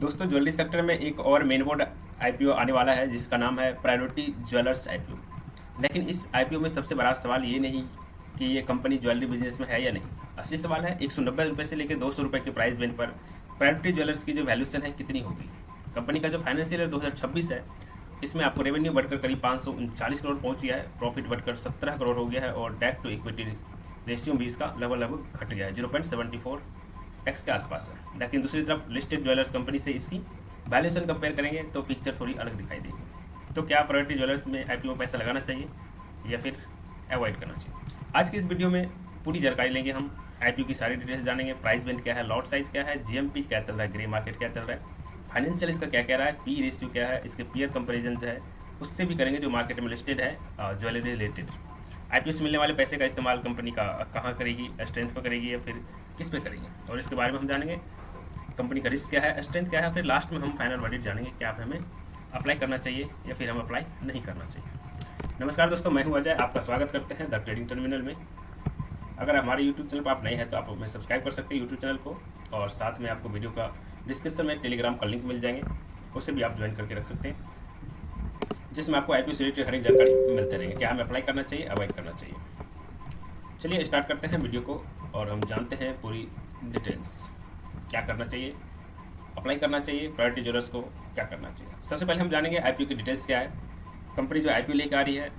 दोस्तों jewellery sector में एक और मेन बोर्ड आईपीओ आने वाला है जिसका नाम है प्रायोरिटी ज्वेलर्स आईपीओ। लेकिन इस आईपीओ में सबसे बड़ा सवाल ये नहीं कि ये कंपनी ज्वेलरी बिजनेस में है या नहीं। असली सवाल है 190 रुपये से लेकर 200 रुपये के प्राइस बैंड पर प्रायोरिटी ज्वेलर्स की जो वैल्यूशन है कितनी होगी। कंपनी का जो फाइनेंशियल ईयर 2026 है, इसमें आपको रेवेन्यू बढ़कर करीब 539 करोड़ पहुंच गया है, प्रॉफिट बढ़कर 17 करोड़ हो गया है और डेट टू इक्विटी रेशियो भी इसका लगभग घट गया है, 0.74 एक्स के आसपास है। लेकिन दूसरी तरफ लिस्टेड ज्वेलर्स कंपनी से इसकी वैल्यूएशन कंपेयर करेंगे तो पिक्चर थोड़ी अलग दिखाई देगी। तो क्या प्रायोरिटी ज्वेलर्स में आईपीओ में पैसा लगाना चाहिए या फिर अवॉइड करना चाहिए? आज की इस वीडियो में पूरी जानकारी लेंगे हम। आईपीओ की सारी डिटेल्स जानेंगे, प्राइस बैंड क्या है, लॉट साइज क्या है, जीएमपी क्या चल रहा है, ग्रे मार्केट क्या चल रहा है, फाइनेंशियल इसका क्या कह रहा है, पी रेशियो क्या है, इसके पीयर कंपेरिजन जो है उससे भी करेंगे जो मार्केट में लिस्टेड है ज्वेलरी रिलेटेड। आईपीओ से मिलने वाले पैसे का इस्तेमाल कंपनी का कहाँ करेगी, स्ट्रेंथ पर करेगी या फिर किस पे करेगी, और इसके बारे में हम जानेंगे। कंपनी का रिस्क क्या है, स्ट्रेंथ क्या है, फिर लास्ट में हम फाइनल वर्डिक्ट जानेंगे क्या हमें अप्लाई करना चाहिए या फिर हम अप्लाई नहीं करना चाहिए। नमस्कार दोस्तों, मैं हूं अजय, आपका स्वागत करते हैं द ट्रेडिंग टर्मिनल में। अगर हमारे यूट्यूब चैनल पर आप नए हैं तो आप हमें सब्सक्राइब कर सकते हैं यूट्यूब चैनल को, और साथ में आपको वीडियो का डिस्क्रिप्शन में टेलीग्राम का लिंक मिल जाएंगे, उससे भी आप ज्वाइन करके रख सकते हैं, जिसमें आपको आईपीओ से रिलेटेड हर एक जानकारी मिलते रहेंगे, क्या हमें अप्लाई करना चाहिए, अवॉइड करना चाहिए। चलिए स्टार्ट करते हैं वीडियो को और हम जानते हैं पूरी डिटेल्स। क्या करना चाहिए, अप्लाई करना चाहिए, प्रायोरिटी ज्वेलर्स को क्या करना चाहिए। सबसे पहले हम जानेंगे आईपीओ की डिटेल्स क्या है, कंपनी जो आईपीओ लेकर आ रही है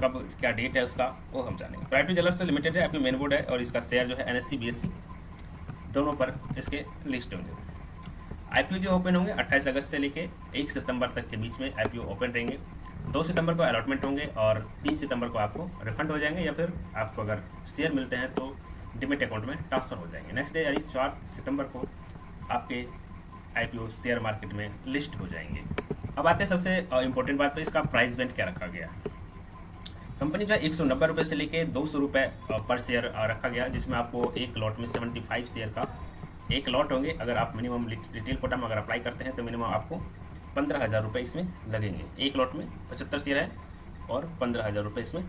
कब क्या डेट है उसका, वो हम जानेंगे। प्रायोरिटी ज्वेलर्स लिमिटेड है, आपकी मेन बोर्ड है और इसका शेयर जो है एनएससी बीएससी दोनों पर इसके लिस्ट होंगे। आईपीओ जो ओपन होंगे 28 अगस्त से लेके 1 सितंबर तक के बीच में आईपीओ ओपन रहेंगे। 2 सितंबर को अलॉटमेंट होंगे और 3 सितंबर को आपको रिफंड हो जाएंगे, या फिर आपको अगर शेयर मिलते हैं तो डिमेट अकाउंट में ट्रांसफ़र हो जाएंगे। नेक्स्ट डे यानी 4 सितंबर को आपके आईपीओ शेयर मार्केट में लिस्ट हो जाएंगे। अब आते हैं सबसे इंपॉर्टेंट बात पर, इसका प्राइस बैंड क्या रखा गया। कंपनी जो है 190 रुपये से लेके 200 रुपये पर शेयर रखा गया, जिसमें आपको एक लॉट में 75 शेयर का एक लॉट होंगे। अगर आप मिनिमम रिटेल कोटा में अगर अप्लाई करते हैं तो मिनिमम आपको 15,000 रुपये इसमें लगेंगे। एक लॉट में 75 शेयर है और 15,000 रुपये इसमें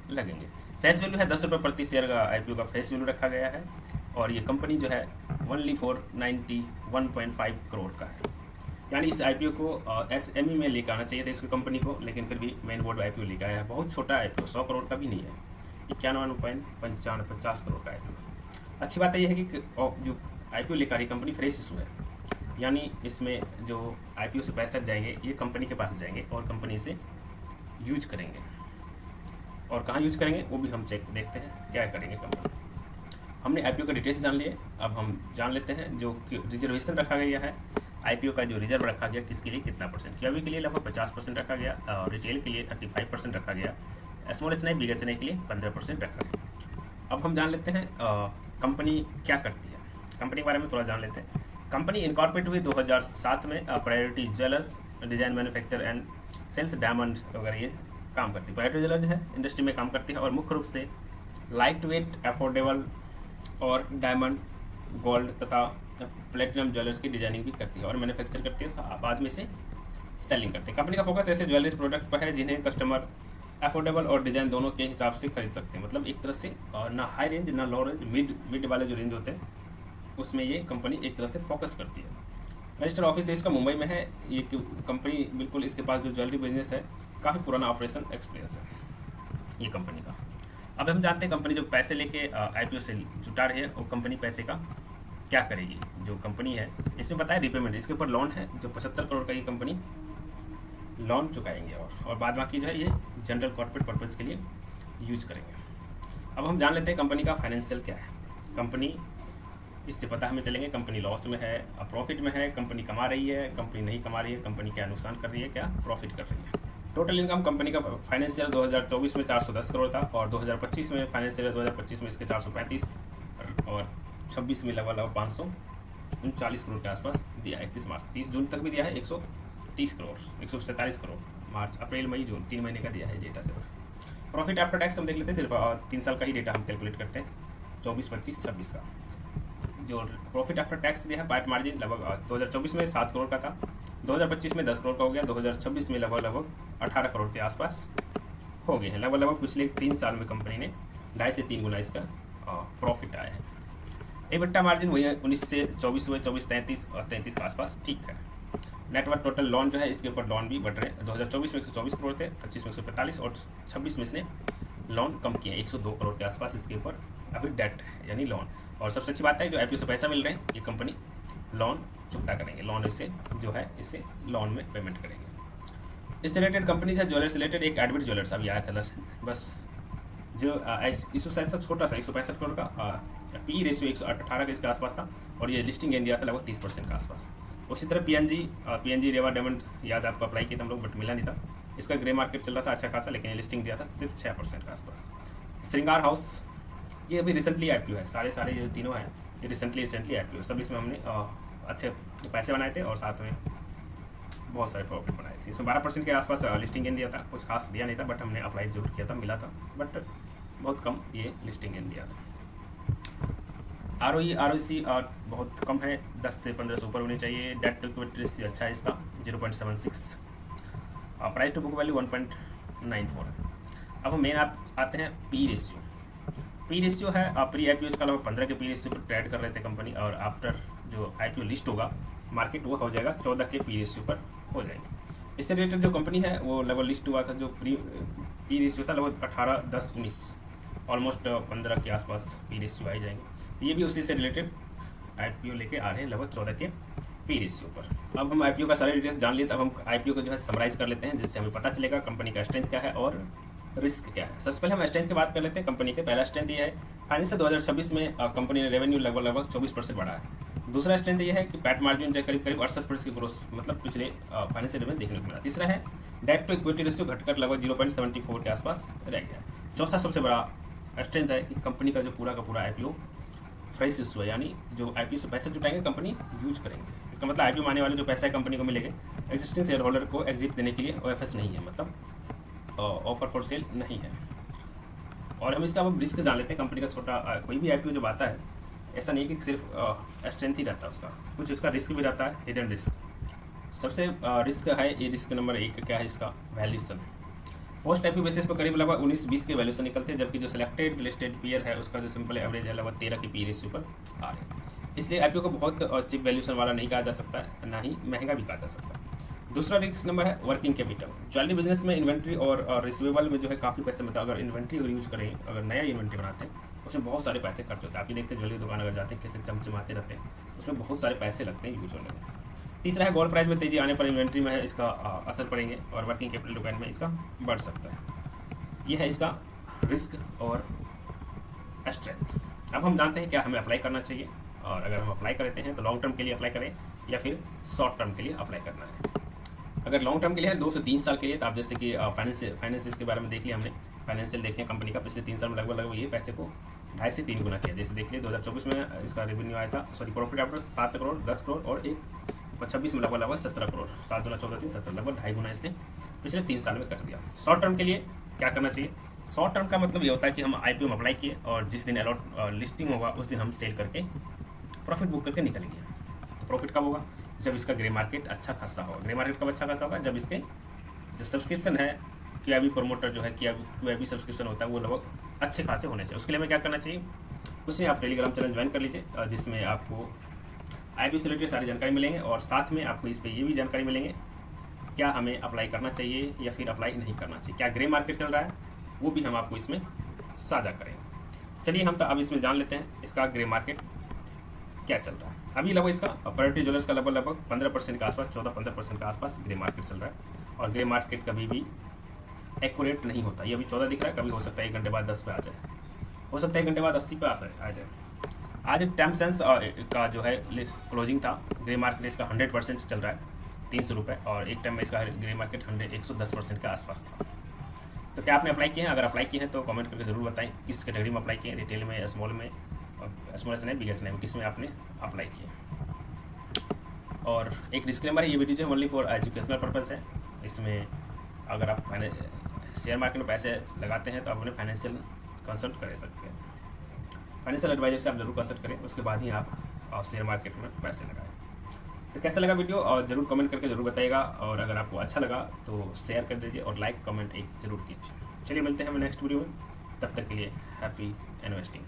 लगेंगे। फेस वैल्यू है 10 रुपये प्रति शेयर का आईपीओ का फेस वैल्यू रखा गया है, और ये कंपनी जो है ओनली फॉर 91.5 करोड़ का है। यानी इस आईपीओ को एसएमई में लेकर आना चाहिए था इसको कंपनी को, लेकिन फिर भी मेन बोर्ड आईपीओ लेकर आया है। बहुत छोटा आईपीओ, 100 करोड़ का भी नहीं है, 51.50 करोड़ का आईपीओ। अच्छी बात यह है कि जो आईपीओ लेकर रही कंपनी फ्रेश इशू है, यानी इसमें जो आईपीओ से पैसे जाएंगे ये कंपनी के पास जाएंगे और कंपनी से यूज करेंगे, और कहाँ यूज करेंगे वो भी हम चेक देखते हैं क्या करेंगे कंपनी। हमने आईपीओ का डिटेल्स जान लिए, अब हम जान लेते हैं जो रिजर्वेशन रखा गया है। आईपीओ का जो रिजर्व रखा गया किसके लिए कितना परसेंट, क्यूबी के लिए लगभग 50% रखा गया, और रिटेल के लिए 35% रखा गया, स्मॉल एचएनआई बिग एचएनआई के लिए 15% रखा गया। अब हम जान लेते हैं कंपनी क्या करती है, कंपनी के बारे में थोड़ा जान लेते हैं। कंपनी इनकॉर्पोरेट हुई 2007 में। Priority jewellers design manufacture and sells diamond वगैरह ये काम करती है। प्रायोरिटी ज्वेलर जो है इंडस्ट्री में काम करती है और मुख्य रूप से लाइट वेट, अफोर्डेबल और डायमंड, गोल्ड तथा प्लेटिनम ज्वेलर्स की डिजाइनिंग भी करती है और मैन्युफैक्चर करती है, बाद में से सेलिंग करती है। कंपनी का फोकस ऐसे ज्वेलरीज प्रोडक्ट पर है जिन्हें कस्टमर अफोर्डेबल और डिज़ाइन दोनों के हिसाब से खरीद सकते हैं। मतलब एक तरह से ना हाई रेंज ना लो रेंज, मिड वाले जो रेंज होते हैं उसमें ये कंपनी एक तरह से फोकस करती है। रजिस्टर्ड ऑफिस इसका मुंबई में है। ये कंपनी बिल्कुल, इसके पास जो ज्वेलरी बिजनेस है काफ़ी पुराना ऑपरेशन एक्सपीरियंस है ये कंपनी का। अब हम जानते हैं कंपनी जो पैसे लेके आईपीओ से जुटा रही है वो कंपनी पैसे का क्या करेगी। जो कंपनी है इसमें बताया रिपेमेंट, इसके ऊपर लोन है जो 75 करोड़ का ये कंपनी लोन चुकाएंगे, और बाद बाकी जो है ये जनरल कॉर्पोरेट पर्पज़ के लिए यूज करेंगे। अब हम जान लेते हैं कंपनी का फाइनेंशियल क्या है। कंपनी, इससे पता हमें चलेंगे कंपनी लॉस में है, प्रॉफिट में है, कंपनी कमा रही है, कंपनी नहीं कमा रही है, कंपनी क्या नुकसान कर रही है, क्या प्रॉफिट कर रही है। टोटल इनकम कंपनी का फाइनेंशियल 2024 में 410 करोड़ था, और 2025 में फाइनेंशियल 2025 में इसके 435 और 26 में लगभग 539 करोड़ के आसपास दिया है। 30 जून तक भी दिया है 130 करोड़, 147 करोड़, मार्च अप्रैल मई जून 3 महीने का दिया है डेटा सिर्फ। प्रॉफिट आफ्टर टैक्स हम देख लेते हैं, सिर्फ 3 साल का ही डेटा हम कैलकुलेट करते हैं, 24, 25, 26 का। जो प्रॉफिट आफ्टर टैक्स दिया है पैट मार्जिन लगभग 2024 में 7 करोड़ का था, 2025 में 10 करोड़ का हो गया, 2026 में लगभग 18 करोड़ के आसपास हो गए हैं। लगभग पिछले 3 साल में कंपनी ने 2.5 से 3 गुना इसका प्रॉफिट आया है। EBITDA मार्जिन वही है 19 से 24 हुए, 24 33 और 33 के आसपास ठीक है। नेटवर्क टोटल लोन जो है इसके ऊपर लोन भी बढ़ रहे हैं। 2024 में 124 करोड़ थे, 25 में 145 और 26 में इसने लोन कम किए, 102 करोड़ के आसपास इसके ऊपर अभी डेट है यानी लोन। और सबसे अच्छी बात है जो IPO से पैसा मिल रहे हैं ये कंपनी लोन चुकता करेंगे, लोन इससे जो है इसे लोन में पेमेंट करेंगे। इससे रिलेटेड कंपनी है ज्वेलर्स रिलेटेड, एक एडवर्ड ज्वेलर्स अभी आया था बस, जो इशू साइज सब छोटा सा 165 करोड़ का, पी रेशियो 118 के इसके आसपास था और ये लिस्टिंग इंडिया था लगभग 30% के आसपास। उसी तरह PNG रेवा डायमंड याद आपको अप्लाई किया था हम लोग बट मिला नहीं था, इसका ग्रे मार्केट चल रहा था अच्छा खासा, लेकिन ये लिस्टिंग दिया था सिर्फ 6% के आसपास। श्रृंगार हाउस ये अभी रिसेंटली IPO है, सारे जो तीनों हैं ये रिसेंटली IPO, सब इसमें हमने अच्छे पैसे बनाए थे और साथ में बहुत सारे प्रॉफिट बनाए थे। इसमें 12% के आसपास लिस्टिंग गेन दिया था, कुछ खास दिया नहीं था बट हमने अप्लाई जरूर किया था, मिला था बट बहुत कम ये लिस्टिंग गेन दिया था। ROC बहुत कम है, 10 से 15 से ऊपर होनी चाहिए। डेट टू इक्विटी रेशियो अच्छा है इसका 0.76, प्राइस टू बुक वैल्यू 1.94 है। अब हम मेन आते हैं पी रेशियो है, प्री IPO इसका लगभग 15 के पी रेशियो पर ट्रेड कर रहे थे कंपनी, और आफ्टर जो IPO लिस्ट होगा मार्केट वो हो जाएगा 14 के पी रेशियो पर हो जाएगी। इससे रिलेटेड जो कंपनी है वो लगभग लिस्ट हुआ था, जो पी रेशियो था लगभग 18, 10, 19 ऑलमोस्ट 15 के आसपास पी रेशियो आ जाएंगे। ये भी उसी से रिलेटेड IPO लेके आ रहे हैं लगभग 14 के पी रेशियो पर। अब हम IPO का सारे डिटेल्स जान लिए, तब हम IPO को जो है समराइज कर लेते हैं जिससे हमें पता चलेगा कंपनी का स्ट्रेंथ क्या है और रिस्क क्या है। सबसे पहले हम स्ट्रेंथ की बात कर लेते हैं। कंपनी के पहला स्ट्रेंथ ये है फाइनेंशियल 2026 में कंपनी ने रेवेन्यू लगभग 24% बढ़ा है। दूसरा स्ट्रेंथ ये है कि पैट मार्जिन जो करीब 68% की ग्रोथ मतलब पिछले फाइनेंशियल में देखने को मिला। तीसरा है डेट टू इक्विटी रेशियो घटकर लगभग 0.74 के आसपास रह गया। चौथा सबसे बड़ा स्ट्रेंथ है कि कंपनी का जो पूरा का पूरा IPO फ्रेश इशू है, यानी जो IPO से पैसे जुटाएंगे कंपनी यूज करेंगे। इसका मतलब IPO में आने वाले जो पैसा है कंपनी को मिलेगा एग्जिस्टिंग शेयर होल्डर को एग्जिट देने के लिए OFS नहीं है, मतलब ऑफर फॉर सेल नहीं है। और हम इसका अब रिस्क जान लेते हैं। कंपनी का छोटा कोई भी IPO जब आता है ऐसा नहीं है कि सिर्फ स्ट्रेंथ ही रहता है उसका, कुछ उसका रिस्क भी रहता है, हिडन रिस्क। सबसे रिस्क है ये, रिस्क नंबर 1 क्या है इसका वैल्यूएशन। पोस्ट IPO बेसिस पर करीब लगभग 19-20 के वैल्यूएशन निकलते हैं, जबकि जो सिलेक्टेड लिस्टेड पीयर है उसका जो सिंपल एवरेज है लगभग 13 के पी रेशियो पर आ रहे हैं। इसलिए IPO को बहुत चीप वैल्यूएशन वाला नहीं कहा जा सकता है, ना ही महंगा भी कहा जा सकता है। दूसरा रिस्क नंबर है वर्किंग कैपिटल। ज्वेलरी बिजनेस में इन्वेंट्री और रिसीवेबल में जो है काफ़ी पैसे मिलता है। अगर इन्वेंट्री अगर यूज करें, अगर नया इन्वेंट्री बनाते हैं उसमें बहुत सारे पैसे खर्च होते हैं। आप ये देखते हैं ज्वेलरी दुकान अगर जाते हैं कैसे चमचमाते रहते हैं, उसमें बहुत सारे पैसे लगते हैं यूज होने में। तीसरा है गोल्ड प्राइस में तेजी आने पर इन्वेंट्री में है इसका असर पड़ेंगे और वर्किंग कैपिटल रिक्वायरमेंट में इसका बढ़ सकता है। ये है इसका रिस्क और स्ट्रेंथ। अब हम जानते हैं क्या हमें अप्लाई करना चाहिए, और अगर हम अप्लाई करते हैं तो लॉन्ग टर्म के लिए अप्लाई करें या फिर शॉर्ट टर्म के लिए अप्लाई करना है। अगर लॉन्ग टर्म के लिए है 2 से 3 साल के लिए, तो आप जैसे कि फाइनेंस के बारे में देख लिया हमने, फाइनेंशियल देखें कंपनी का पिछले 3 साल में लगभग ये पैसे को 2.5 से 3 गुना किया। जैसे देख लिया 2024 में इसका रेवेन्यू आया था, प्रॉफिट आफ्टर 7 करोड़, 10 करोड़ और 26 में लगभग 17 करोड़, 7 गुना 14 3 17, लगभग 2.5 गुना इसने पिछले 3 साल में कर दिया। शॉर्ट टर्म के लिए क्या करना चाहिए? शॉर्ट टर्म का मतलब ये होता है कि हम IPO में अप्लाई किए और जिस दिन लिस्टिंग होगा उस दिन हम सेल करके प्रॉफिट बुक करके निकलेंगे। तो प्रॉफिट कब होगा? जब इसका ग्रे मार्केट अच्छा खासा होगा। ग्रे मार्केट कब अच्छा खासा होगा? जब इसके जो सब्सक्रिप्शन है, QIB प्रमोटर जो है QIB सब्सक्रिप्शन होता है वो लगभग अच्छे खासे होने चाहिए। उसके लिए हमें क्या करना चाहिए? कुछ नहीं, आप टेलीग्राम चैनल ज्वाइन कर लीजिए जिसमें आपको IPO से रिलेटेड सारी जानकारी मिलेंगे और साथ में आपको इस पर ये भी जानकारी मिलेंगे क्या हमें अप्लाई करना चाहिए या फिर अप्लाई नहीं करना चाहिए, क्या ग्रे मार्केट चल रहा है वो भी हम आपको इसमें साझा करेंगे। चलिए हम तो अब इसमें जान लेते हैं इसका ग्रे मार्केट क्या चल रहा है। अभी लगभग इसका प्रायोरिटी ज्वेलर्स का लगभग 15% के आसपास, 14-15% के आसपास ग्रे मार्केट चल रहा है। और ग्रे मार्केट कभी भी एक्यूरेट नहीं होता। ये अभी 14 दिख रहा है, कभी हो सकता है 1 घंटे बाद 10 पे आ जाए, हो सकता है 1 घंटे बाद 80 पे आ जाए। आज टाइम सेंस का जो है क्लोजिंग था, ग्रे मार्केट इसका 100% चल रहा है, 300 रुपये, और एक टाइम में इसका ग्रे मार्केट 110% के आसपास था। तो क्या आपने अप्लाई किए हैं? अगर अप्लाई किए हैं तो कमेंट करके ज़रूर बताएं किस कैटेगरी में अप्लाई किए हैं, रिटेल में, स्मॉल में, स्मॉल एच नहीं, बिग एच नहीं, किस में आपने अप्लाई किया। और एक डिस्क्लेमर है, ये वीडियो जो है ओनली फॉर एजुकेशनल पर्पज़ है। इसमें अगर आप शेयर मार्केट में पैसे लगाते हैं तो आप अपने फाइनेंशियल कंसल्ट कर सकते हैं। फाइनेंशियल एडवाइजर से आप जरूर कंसल्ट करें, उसके बाद ही आप शेयर मार्केट में पैसे लगाएं। तो कैसा लगा वीडियो और ज़रूर कमेंट करके ज़रूर बताइएगा, और अगर आपको अच्छा लगा तो शेयर कर दीजिए और लाइक कमेंट एक ज़रूर कीजिए। चलिए मिलते हैं हमें नेक्स्ट वीडियो में, तब तक के लिए हैप्पी इन्वेस्टिंग।